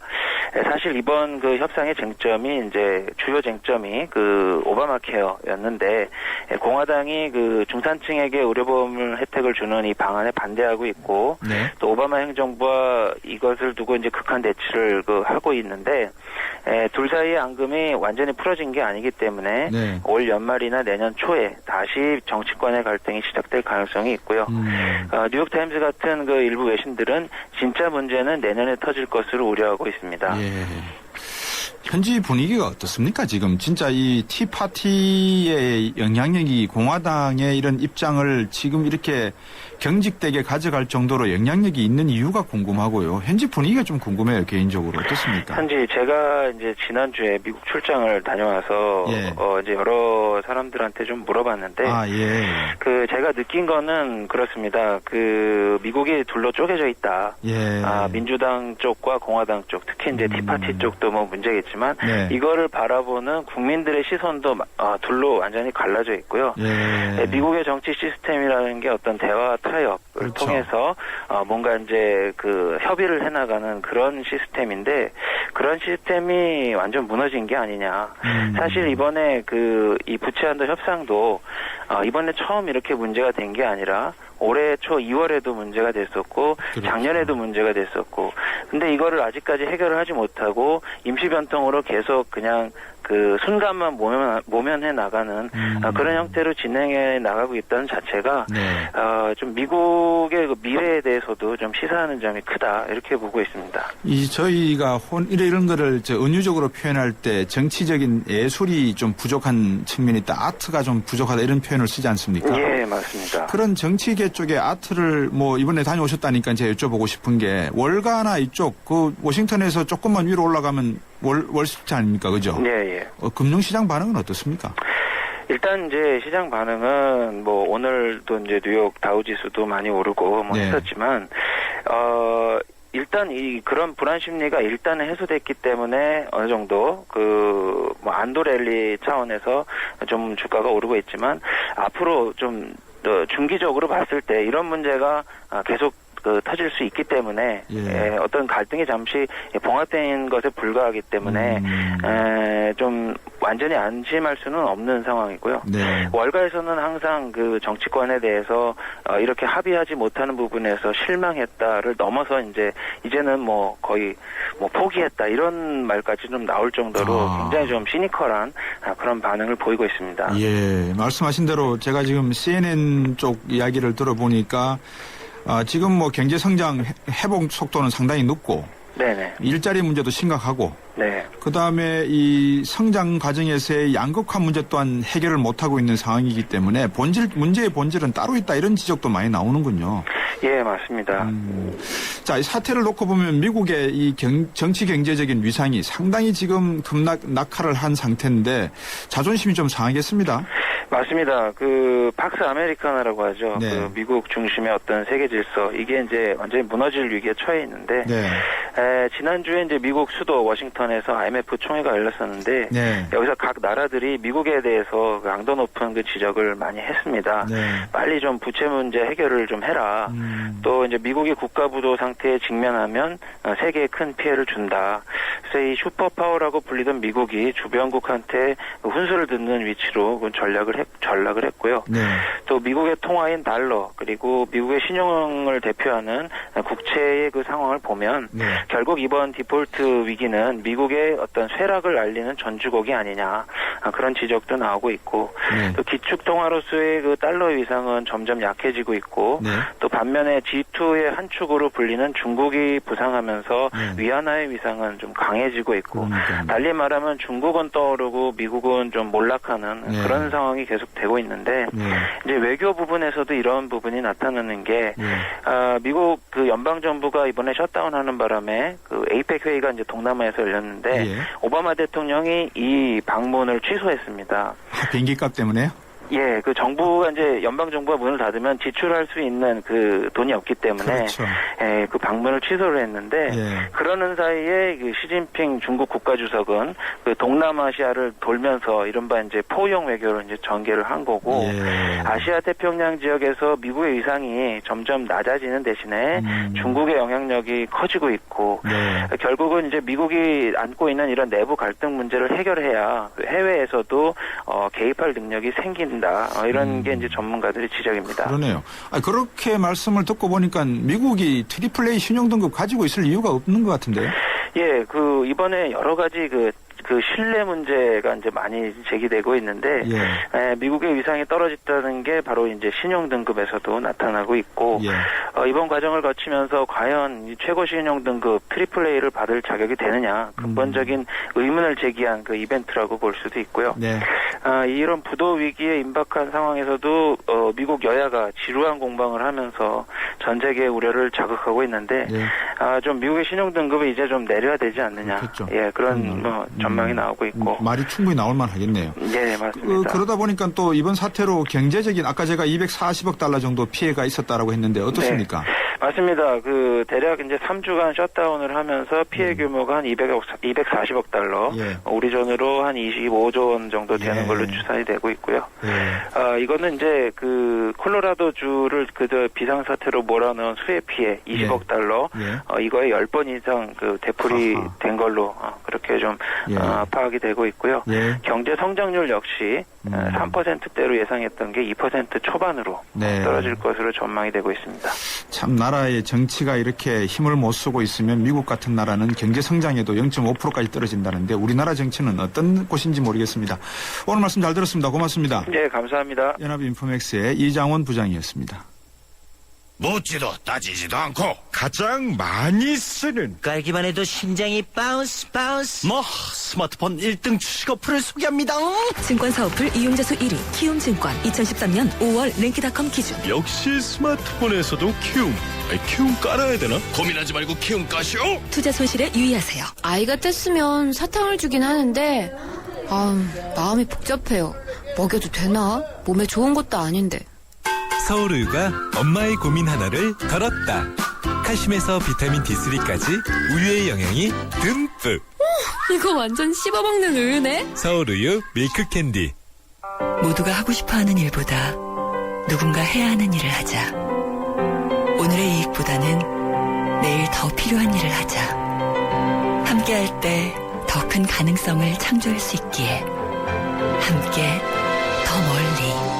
N: 사실 이번 그 협상의 쟁점이 이제 주요 쟁점이 그 오바마 케어였는데 공화당이 그 중산층에게 의료보험 혜택을 주는 이 방안에 반대하고 있고 또 오바마 행정부와 이것을 두고 이제 극한 대치를 그 하고 있는데 둘 사이의 앙금이 완전히 풀어진 게 아니기 때문에 올 연말이나 내년 초에 다시 정치권의 갈등이 시작될 가능성이 있고요. 뉴욕타임스 같은 그 일부 외신들은 진짜 문제는 내년에 터질 것으로 우려하고 있습니다.
B: 현지 분위기가 어떻습니까? 지금 진짜 이 티파티의 영향력이 공화당의 이런 입장을 지금 이렇게 경직되게 가져갈 정도로 영향력이 있는 이유가 궁금하고요. 현지 분위기가 좀 궁금해요. 개인적으로 어떻습니까?
N: 현지 제가 이제 지난주에 미국 출장을 다녀와서 이제 여러 사람들한테 좀 물어봤는데 그 제가 느낀 거는 그렇습니다. 그 미국이 둘로 쪼개져 있다. 민주당 쪽과 공화당 쪽, 특히 이제 티파티 쪽도 뭐 문제겠지만 이거를 바라보는 국민들의 시선도 둘로 완전히 갈라져 있고요. 미국의 정치 시스템이라는 게 어떤 대화 타협을 통해서 뭔가 이제 그 협의를 해나가는 그런 시스템인데 그런 시스템이 완전 무너진 게 아니냐. 사실 이번에 그 이 부채 한도 협상도 이번에 처음 이렇게 문제가 된 게 아니라 올해 초 2월에도 문제가 됐었고 작년에도 문제가 됐었고 근데 이거를 아직까지 해결을 하지 못하고 임시 변통으로 계속 그냥 그 순간만 모면해 나가는 그런 형태로 진행해 나가고 있다는 자체가 좀 미국의 그 미래에 대해서도 좀 시사하는 점이 크다 이렇게 보고 있습니다.
B: 저희가 이런 거를 은유적으로 표현할 때 정치적인 예술이 좀 부족한 측면이 있다. 아트가 좀 부족하다 이런 표현을 쓰지 않습니까?
N: 예, 맞습니다.
B: 그런 정치계 쪽의 아트를 뭐 이번에 다녀오셨다니까 제가 여쭤보고 싶은 게 월가나 이쪽 그 워싱턴에서 조금만 위로 올라가면 월스트리트 아닙니까? 그죠?
N: 예.
B: 금융시장 반응은 어떻습니까?
N: 일단 이제 시장 반응은 뭐 오늘도 이제 뉴욕 다우지수도 많이 오르고 뭐 했었지만 일단 그런 불안 심리가 일단은 해소됐기 때문에 어느 정도 그 뭐 안도 랠리 차원에서 좀 주가가 오르고 있지만 앞으로 좀 중기적으로 봤을 때 이런 문제가 계속 터질 수 있기 때문에 어떤 갈등이 잠시 봉합된 것에 불과하기 때문에 좀 완전히 안심할 수는 없는 상황이고요. 월가에서는 항상 그 정치권에 대해서 이렇게 합의하지 못하는 부분에서 실망했다를 넘어서 이제는 뭐 거의 뭐 포기했다 이런 말까지 좀 나올 정도로 굉장히 좀 시니컬한 그런 반응을 보이고 있습니다.
B: 예, 말씀하신 대로 제가 지금 CNN 쪽 이야기를 들어보니까 지금 뭐 경제 성장 회복 속도는 상당히 높고 네네. 일자리 문제도 심각하고.
N: 네.
B: 그다음에 이 성장 과정에서의 양극화 문제 또한 해결을 못하고 있는 상황이기 때문에 문제의 본질은 따로 있다 이런 지적도 많이 나오는군요.
N: 예, 맞습니다.
B: 자, 이 사태를 놓고 보면 미국의 이 정치 경제적인 위상이 상당히 지금 낙하를 한 상태인데 자존심이 좀 상하겠습니다.
N: 맞습니다. 그 팍스 아메리카나라고 하죠.
B: 네.
N: 그 미국 중심의 어떤 세계 질서 이게 이제 완전히 무너질 위기에 처해 있는데
B: 네.
N: 지난주에 이제 미국 수도 워싱턴에서 IMF 총회가 열렸었는데
B: 네.
N: 여기서 각 나라들이 미국에 대해서 그 강도 높은 그 지적을 많이 했습니다.
B: 네.
N: 빨리 좀 부채 문제 해결을 좀 해라. 또 이제 미국이 국가 부도 상태에 직면하면 세계에 큰 피해를 준다. 그래서 이 슈퍼파워라고 불리던 미국이 주변국한테 훈수를 듣는 위치로 전락을 했고요.
B: 네.
N: 또 미국의 통화인 달러 그리고 미국의 신용을 대표하는 국채의 그 상황을 보면
B: 네.
N: 결국 이번 디폴트 위기는 미국의 어떤 쇠락을 알리는 전주곡이 아니냐 그런 지적도 나오고 있고
B: 네.
N: 또 기축 통화로서의 그 달러의 위상은 점점 약해지고 있고
B: 네.
N: 또 반면에 G2의 한 축으로 불리는 중국이 부상하면서 위안화의 위상은 좀 강해지고 있고 달리 말하면 중국은 떠오르고 미국은 좀 몰락하는 그런 상황이 계속되고 있는데 이제 외교 부분에서도 이런 부분이 나타나는 게 미국 그 연방 정부가 이번에 셧다운하는 바람에 그 에이펙 회의가 이제 동남아에서 열렸는데 오바마 대통령이 이 방문을 취소했습니다.
B: 비행기값 때문에요?
N: 예, 그 정부가 이제 연방 정부가 문을 닫으면 지출할 수 있는 그 돈이 없기 때문에
B: 그렇죠.
N: 예, 그 방문을 취소를 했는데 그러는 사이에 그 시진핑 중국 국가주석은 그 동남아시아를 돌면서 이른바 이제 포용 외교로 이제 전개를 한 거고 아시아 태평양 지역에서 미국의 위상이 점점 낮아지는 대신에 중국의 영향력이 커지고 있고 결국은 이제 미국이 안고 있는 이런 내부 갈등 문제를 해결해야 해외에서도 개입할 능력이 생긴다. 이런 게 이제 전문가들의 지적입니다.
B: 그러네요. 그렇게 말씀을 듣고 보니까 미국이 트리플 A 신용 등급 가지고 있을 이유가 없는 것 같은데요.
N: 예, 그 이번에 여러 가지 그 신뢰 문제가 이제 많이 제기되고 있는데 미국의 위상이 떨어졌다는 게 바로 이제 신용 등급에서도 나타나고 있고 이번 과정을 거치면서 과연 이 최고 신용 등급 트리플 A를 받을 자격이 되느냐 근본적인 의문을 제기한 그 이벤트라고 볼 수도 있고요. 이런 부도 위기에 임박한 상황에서도 미국 여야가 지루한 공방을 하면서 전 세계의 우려를 자극하고 있는데 좀 미국의 신용 등급이 이제 좀 내려야 되지 않느냐.
B: 그렇겠죠.
N: 그런 전망이 나오고 있고.
B: 말이 충분히 나올 만하겠네요.
N: 네, 맞습니다.
B: 그러다 보니까 또 이번 사태로 경제적인 아까 제가 240억 달러 정도 피해가 있었다라고 했는데 어떻습니까?
N: 맞습니다. 그 대략 이제 3주간 셧다운을 하면서 피해 규모가 한 240억 달러, 우리 돈으로 한 25조 원 정도 되는 걸로 추산이 되고 있고요. 이거는 이제 그 콜로라도 주를 그저 비상 사태로 몰아넣은 수해 피해 20억 달러, 이거의 10번 이상 그 되풀이 된 걸로 그렇게 좀 파악이 되고 있고요. 경제 성장률 역시 3%대로 예상했던 게 2% 초반으로 떨어질 것으로 전망이 되고 있습니다.
B: 참 나라의 정치가 이렇게 힘을 못 쓰고 있으면 미국 같은 나라는 경제 성장에도 0.5%까지 떨어진다는데 우리나라 정치는 어떤 곳인지 모르겠습니다. 오늘 말씀 잘 들었습니다. 고맙습니다.
N: 네, 감사합니다.
B: 연합인포맥스의 이장원 부장이었습니다.
O: 묻지도 따지지도 않고 가장 많이 쓰는
J: 깔기만 해도 심장이 바운스 뭐 스마트폰 1등 주식 어플을 소개합니다.
C: 증권사 어플 이용자 수 1위 키움증권 2013년 5월 랭키닷컴 기준.
O: 역시 스마트폰에서도 키움 깔아야 되나? 고민하지 말고 키움 까시오.
C: 투자 손실에 유의하세요.
E: 아이가 뗐으면 사탕을 주긴 하는데 마음이 복잡해요. 먹여도 되나? 몸에 좋은 것도 아닌데.
K: 서울우유가 엄마의 고민 하나를 덜었다. 칼슘에서 비타민 D3까지 우유의 영양이 듬뿍.
E: 이거 완전 씹어먹는 우유네.
K: 서울우유 밀크캔디.
C: 모두가 하고 싶어하는 일보다 누군가 해야 하는 일을 하자. 오늘의 이익보다는 내일 더 필요한 일을 하자. 함께할 때 더 큰 가능성을 창조할 수 있기에 함께 더 멀리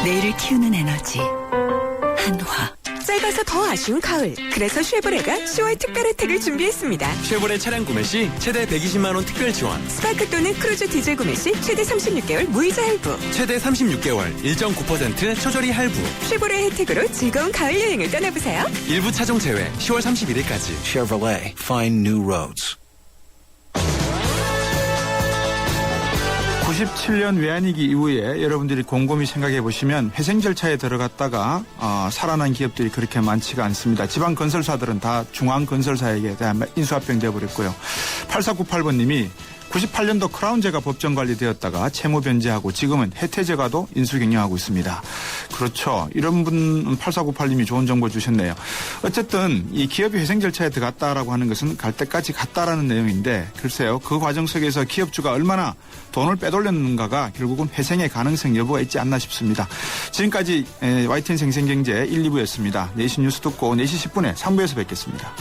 C: 내일을 키우는 에너지 한화. 짧아서 더 아쉬운 가을. 그래서 쉐보레가 10월 특별 혜택을 준비했습니다.
K: 쉐보레 차량 구매 시 최대 120만 원 특별 지원.
C: 스파크 또는 크루즈 디젤 구매 시 최대 36개월 무이자 할부.
K: 최대 36개월 1.9% 초저리 할부.
C: 쉐보레 혜택으로 즐거운 가을 여행을 떠나보세요.
K: 일부 차종 제외 10월 31일까지.
I: Chevrolet, find new roads.
B: 97년 외환위기 이후에 여러분들이 곰곰이 생각해 보시면 회생 절차에 들어갔다가 살아난 기업들이 그렇게 많지가 않습니다. 지방 건설사들은 다 중앙건설사에게 대한 인수합병 되어버렸고요. 8498번님이 98년도 크라운제가 법정 관리되었다가 채무 변제하고 지금은 혜태제가도 인수 경영하고 있습니다. 그렇죠. 이런 분 8498님이 좋은 정보 주셨네요. 어쨌든 이 기업이 회생 절차에 들어갔다라고 하는 것은 갈 때까지 갔다라는 내용인데 글쎄요. 그 과정 속에서 기업주가 얼마나 돈을 빼돌렸는가가 결국은 회생의 가능성 여부가 있지 않나 싶습니다. 지금까지 YTN 생생경제 1, 2부였습니다. 4시 뉴스 듣고 4시 10분에 3부에서 뵙겠습니다.